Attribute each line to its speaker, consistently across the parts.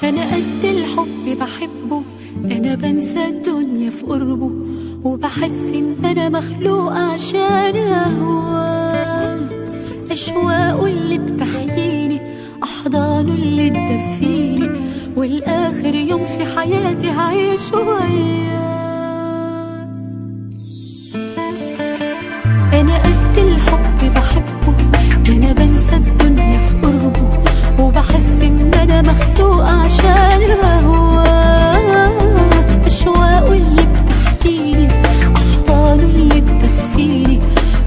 Speaker 1: أنا قد الحب بحبه، أنا بنسى الدنيا في قربه، وبحس إن أنا مخلوقة عشان أهواه. أشواقه اللي بتحييني، أحضانه اللي تدفيني، والآخر يوم في حياتي هعيش وياه. أنا قد الحب بحبه، أنا بنسى الدنيا في قربه، وبحس إن أنا مخلوقة عشان أهواه. أشواقه اللي بتحكيني، أحضانه اللي تدفيني،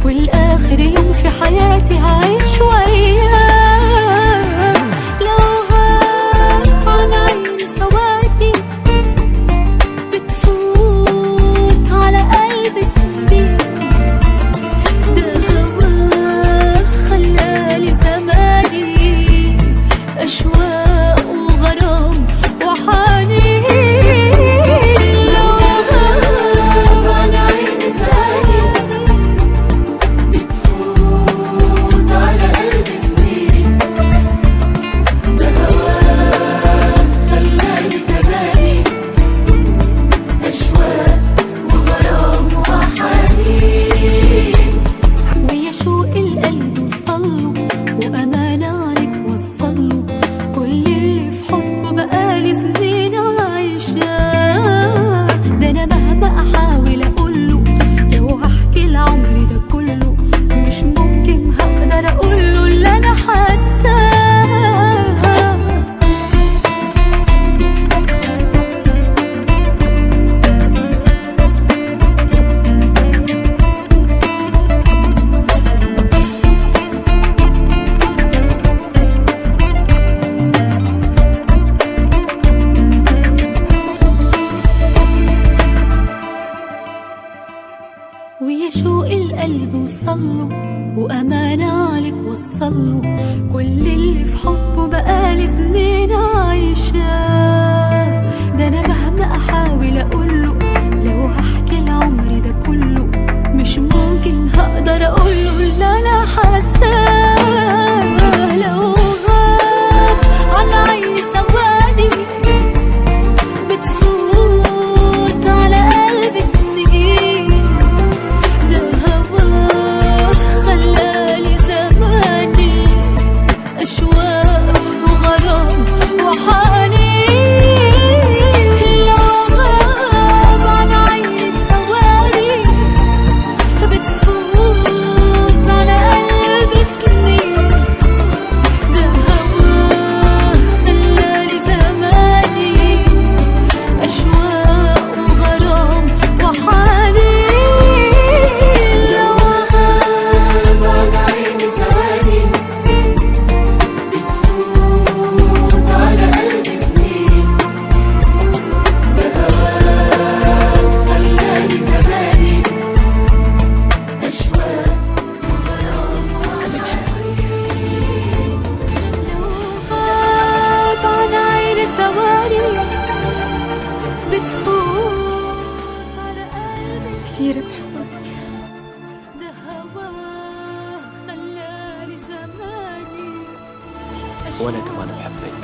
Speaker 1: والآخر يوم في حياتي هعيش وياه. لو غاب عن عيني ثواني بتفوت على قلبي سنين، ده هواه خلالي زماني أشواق وغرام وحنين. لو غاب عن عيني ثانية بتفوت على قلبي سنين، ده هواه خلالي زماني أشواق وغرام وحنين. ويا شوق القلب وصله، وأمانة عليك وصله، كل اللي في حبه بقالي سنين عايشاه. ده أنا مهما أحاول أقوله، لو هحكي العمر ده كله، مش ممكن هقدر أقوله اللي أنا حاساه. ويا شوق القلب وصله، وأمانة عليك وصله، كل اللي في حبه بقالي سنين عايشاه. ده أنا مهما أحاول أقوله، لو هحكي العمر ده كله، مش ممكن هقدر أقوله اللي أنا حاساه. لو غاب على عيني ثواني بتفوت على قلبي سنين، ده هواه خلالي زماني أشواق وغرام وحنين. لو غاب عن عيني ثواني بتفوت على قلبي سنين، ده هواه خلالي زماني أشواق وغرام وحنين. لو غاب عن عيني ثواني بتفوت على قلبي سنين، ده هواه خلالي زماني أشواق وغرام وحنين. لو غاب عن عيني ثواني بتفوت على قلبي
Speaker 2: كتير بحبك.
Speaker 1: ده هواه خلالي زماني
Speaker 3: وأنا كمان بحبك.